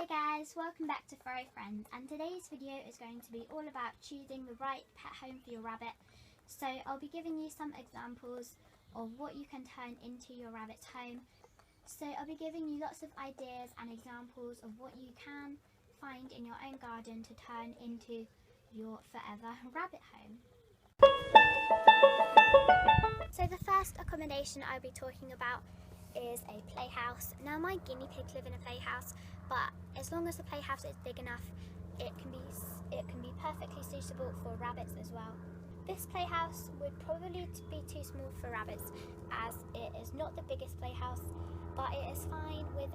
Hey guys, welcome back to Furry Friends, and today's video is going to be all about choosing the right pet home for your rabbit. So I'll be giving you some examples of what you can turn into your rabbit's home. So I'll be giving you lots of ideas and examples of what you can find in your own garden to turn into your forever rabbit home. So the first accommodation I'll be talking about is a playhouse. Now my guinea pigs live in a playhouse, but as long as the playhouse is big enough, it can be perfectly suitable for rabbits as well. This playhouse would probably be too small for rabbits, as it is not the biggest playhouse, but it is fine with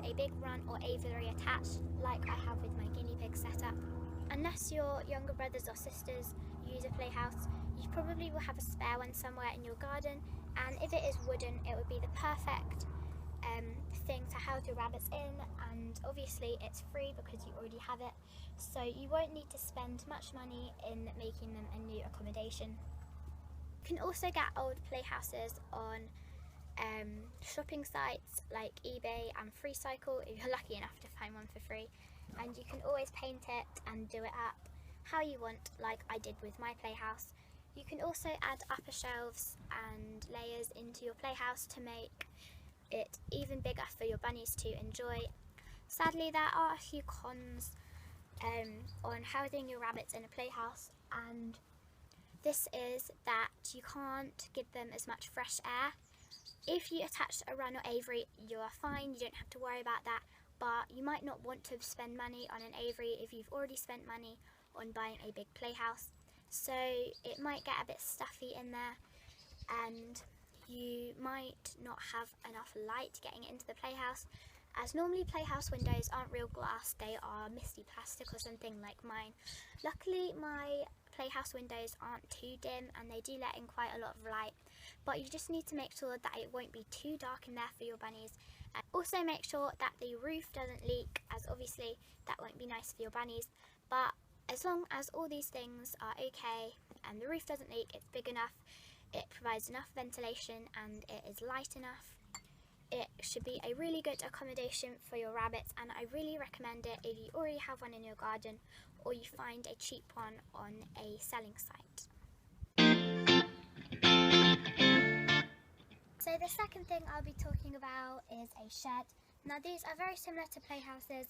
a big run or aviary attached, like I have with my guinea pig setup. Unless your younger brothers or sisters use a playhouse, you probably will have a spare one somewhere in your garden, and if it is wooden, it would be the perfect thing to house your rabbits in, and obviously it's free because you already have it, so you won't need to spend much money in making them a new accommodation. You can also get old playhouses on shopping sites like eBay and FreeCycle if you're lucky enough to find one for free, and you can always paint it and do it up how you want, like I did with my playhouse. You can also add upper shelves and layers into your playhouse to make it even bigger for your bunnies to enjoy. Sadly, there are a few cons on housing your rabbits in a playhouse, and this is that you can't give them as much fresh air. If you attach a run or aviary, you are fine, you don't have to worry about that, but you might not want to spend money on an aviary if you've already spent money on buying a big playhouse. So it might get a bit stuffy in there, and you might not have enough light getting into the playhouse, as normally playhouse windows aren't real glass, they are misty plastic or something like mine. Luckily my playhouse windows aren't too dim and they do let in quite a lot of light, but you just need to make sure that it won't be too dark in there for your bunnies. And also make sure that the roof doesn't leak, as obviously that won't be nice for your bunnies, but as long as all these things are okay and the roof doesn't leak, it's big enough, it provides enough ventilation, and it is light enough, it should be a really good accommodation for your rabbits, and I really recommend it if you already have one in your garden or you find a cheap one on a selling site. So the second thing I'll be talking about is a shed. Now these are very similar to playhouses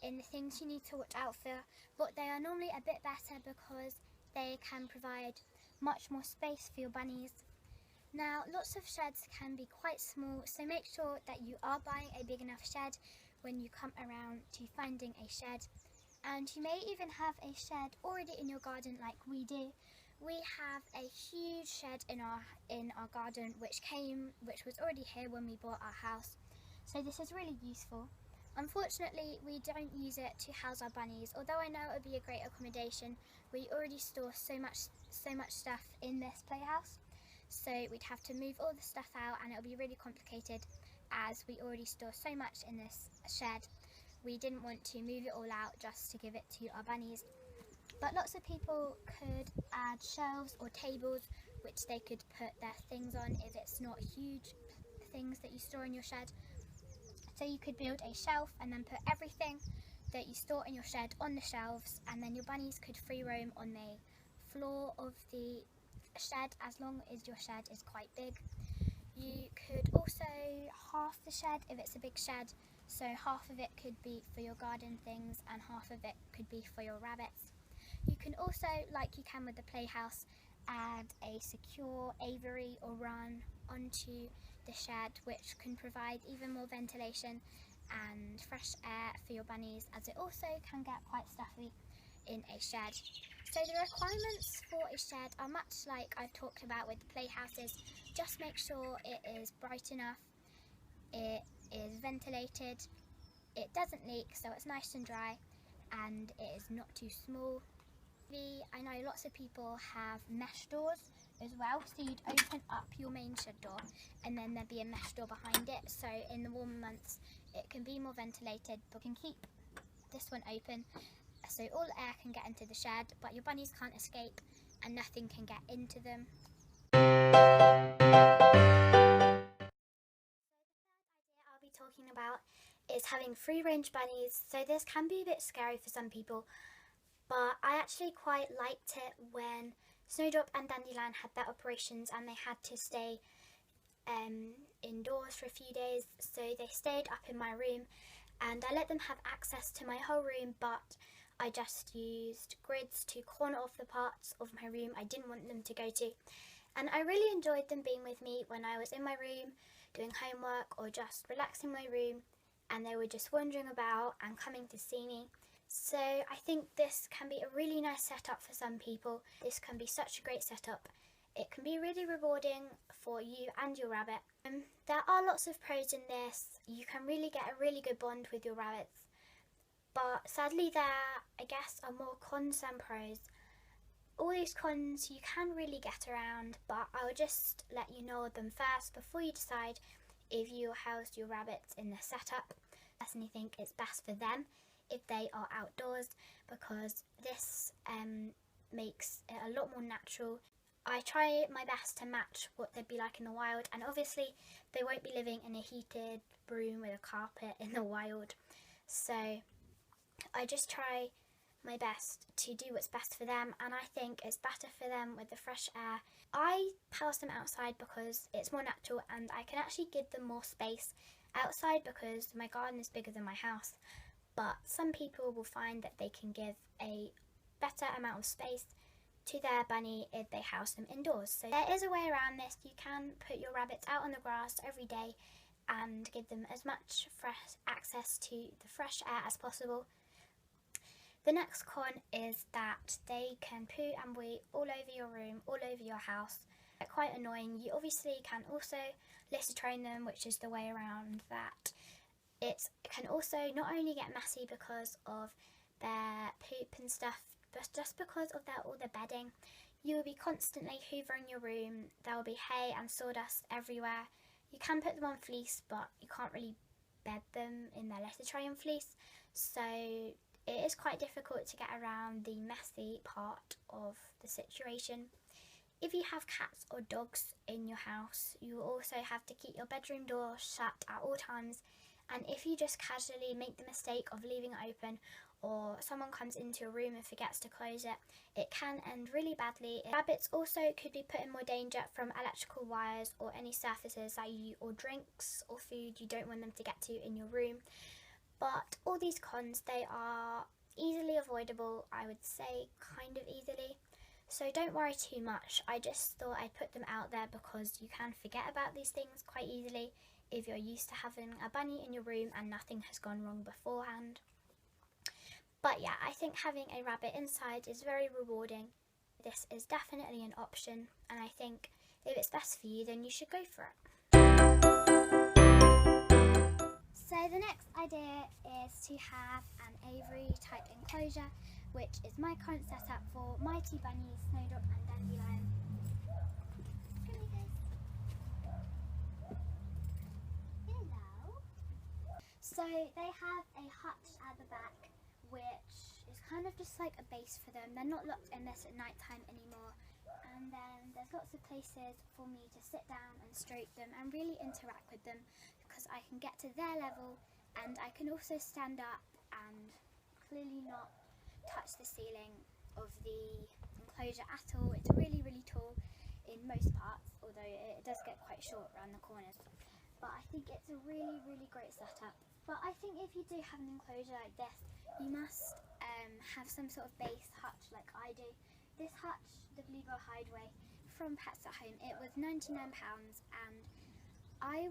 in the things you need to watch out for, but they are normally a bit better because they can provide much more space for your bunnies. Now lots of sheds can be quite small, so make sure that you are buying a big enough shed when you come around to finding a shed. And you may even have a shed already in your garden like we do. We have a huge shed in our garden which was already here when we bought our house, so this is really useful. Unfortunately, we don't use it to house our bunnies, although I know it would be a great accommodation. We already store so much stuff in this playhouse, so we'd have to move all the stuff out and it would be really complicated, as we already store so much in this shed. We didn't want to move it all out just to give it to our bunnies. But lots of people could add shelves or tables which they could put their things on if it's not huge things that you store in your shed. So you could build a shelf and then put everything that you store in your shed on the shelves, and then your bunnies could free roam on the floor of the shed as long as your shed is quite big. You could also half the shed if it's a big shed, so half of it could be for your garden things and half of it could be for your rabbits. You can also, like you can with the playhouse, add a secure aviary or run onto the shed, which can provide even more ventilation and fresh air for your bunnies, as it also can get quite stuffy in a shed. So the requirements for a shed are much like I've talked about with the playhouses. Just make sure it is bright enough, it is ventilated, it doesn't leak so it's nice and dry, and it is not too small. I know lots of people have mesh doors as well, so you'd open up your main shed door and then there'd be a mesh door behind it, so in the warmer months it can be more ventilated, but you can keep this one open so all air can get into the shed, but your bunnies can't escape and nothing can get into them. So the third idea I'll be talking about is having free range bunnies, so this can be a bit scary for some people, but I actually quite liked it when Snowdrop and Dandelion had their operations and they had to stay indoors for a few days, so they stayed up in my room and I let them have access to my whole room, but I just used grids to corner off the parts of my room I didn't want them to go to. And I really enjoyed them being with me when I was in my room doing homework or just relaxing my room, and they were just wandering about and coming to see me. So I think this can be a really nice setup for some people. This can be such a great setup. It can be really rewarding for you and your rabbit. There are lots of pros in this. You can really get a really good bond with your rabbits. But sadly there, I guess, are more cons than pros. All these cons you can really get around, but I will just let you know of them first before you decide if you house your rabbits in this setup. I personally think it's best for them if they are outdoors, because this makes it a lot more natural. I try my best to match what they'd be like in the wild, and obviously they won't be living in a heated room with a carpet in the wild, so I just try my best to do what's best for them, and I think it's better for them with the fresh air. I house them outside because it's more natural and I can actually give them more space outside because my garden is bigger than my house, but some people will find that they can give a better amount of space to their bunny if they house them indoors. So there is a way around this. You can put your rabbits out on the grass every day and give them as much fresh access to the fresh air as possible. The next con is that they can poo and wee all over your room, all over your house. They're quite annoying. You obviously can also litter train them, which is the way around that. It can also not only get messy because of their poop and stuff, but just because of all the bedding. You will be constantly hoovering your room. There will be hay and sawdust everywhere. You can put them on fleece, but you can't really bed them in their litter tray on fleece, so it is quite difficult to get around the messy part of the situation. If you have cats or dogs in your house, you will also have to keep your bedroom door shut at all times, and if you just casually make the mistake of leaving it open, or someone comes into your room and forgets to close it, it can end really badly. Rabbits also could be put in more danger from electrical wires or any surfaces that or drinks or food you don't want them to get to in your room. But all these cons, they are easily avoidable, I would say, kind of easily. So don't worry too much. I just thought I'd put them out there because you can forget about these things quite easily if you're used to having a bunny in your room and nothing has gone wrong beforehand. But yeah, I think having a rabbit inside is very rewarding. This is definitely an option, and I think if it's best for you, then you should go for it. So the next idea is to have an aviary type enclosure, which is my current setup for my two bunnies, Snowdrop and Dandelion. Hello. So they have a hutch at the back, which is kind of just like a base for them. They're not locked in this at night time anymore. And then there's lots of places for me to sit down and stroke them and really interact with them, because I can get to their level and I can also stand up and clearly not touch the ceiling of the enclosure at all. It's really, really tall in most parts, although it does get quite short around the corners. But I think it's a really, really great setup. But I think if you do have an enclosure like this, you must have some sort of base hutch like I do. This hutch, the Bluebell Hideaway from Pets at Home, it was £99, and I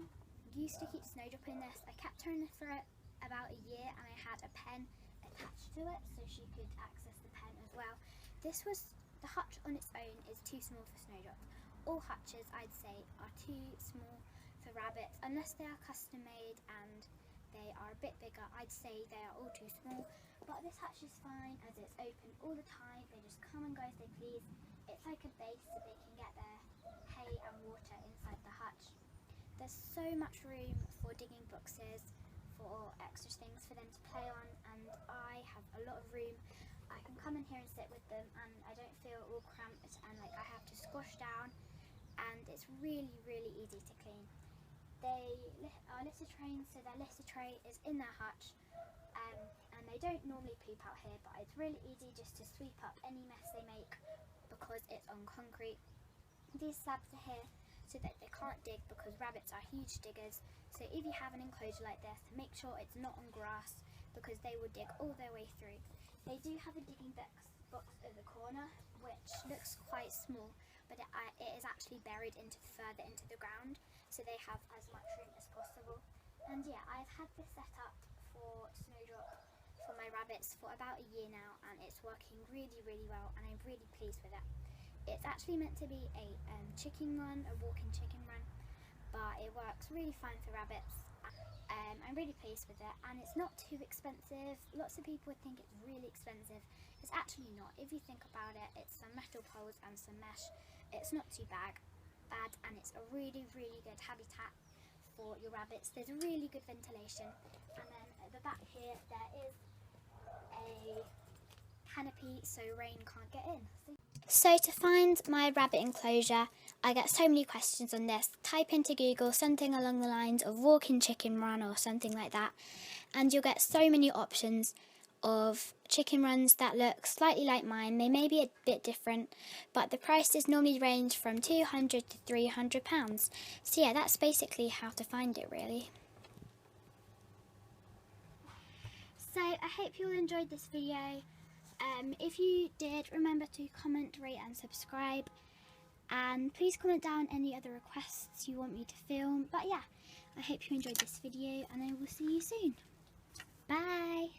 used to keep Snowdrop in this. I kept her in this for about a year, and I had a pen attached to it so she could access the pen as well. The hutch on its own is too small for Snowdrop. All hutches, I'd say, are too small for rabbits, unless they are custom made and they are a bit bigger. I'd say they are all too small, but this hutch is fine as it's open all the time. They just come and go as they please. It's like a base so they can get their hay and water inside the hutch. There's so much room for digging boxes, for extra things for them to play on, and I have a lot of room. I can come in here and sit with them and I don't feel all cramped and like I have to squash down, and it's really, really easy to clean. they are litter trained, so their litter tray is in their hutch, and they don't normally poop out here, but it's really easy just to sweep up any mess they make because it's on concrete. These slabs are here so that they can't dig because rabbits are huge diggers, so if you have an enclosure like this, make sure it's not on grass because they will dig all their way through. They do have a digging box at the corner which looks quite small, but it is actually buried further into the ground, so they have as much room as possible. And yeah, I've had this set up for Snowdrop for my rabbits for about a year now, and it's working really well, and I'm really pleased with it. It's actually meant to be a chicken run, a walking chicken run, but it works really fine for rabbits. I'm really pleased with it, and it's not too expensive. Lots of people would think it's really expensive. It's actually not. If you think about it, it's some metal poles and some mesh. It's not too bad, and it's a really good habitat for your rabbits. There's really good ventilation, and then at the back here there is a canopy so rain can't get in. So to find my rabbit enclosure, I get so many questions on this. Type into Google something along the lines of walking chicken run or something like that, and you'll get so many options of chicken runs that look slightly like mine. They may be a bit different, but the prices normally range from £200 to £300. So yeah, that's basically how to find it really. So I hope you all enjoyed this video. If you did, remember to comment, rate and subscribe, and please comment down any other requests you want me to film. But yeah, I hope you enjoyed this video, and I will see you soon. Bye!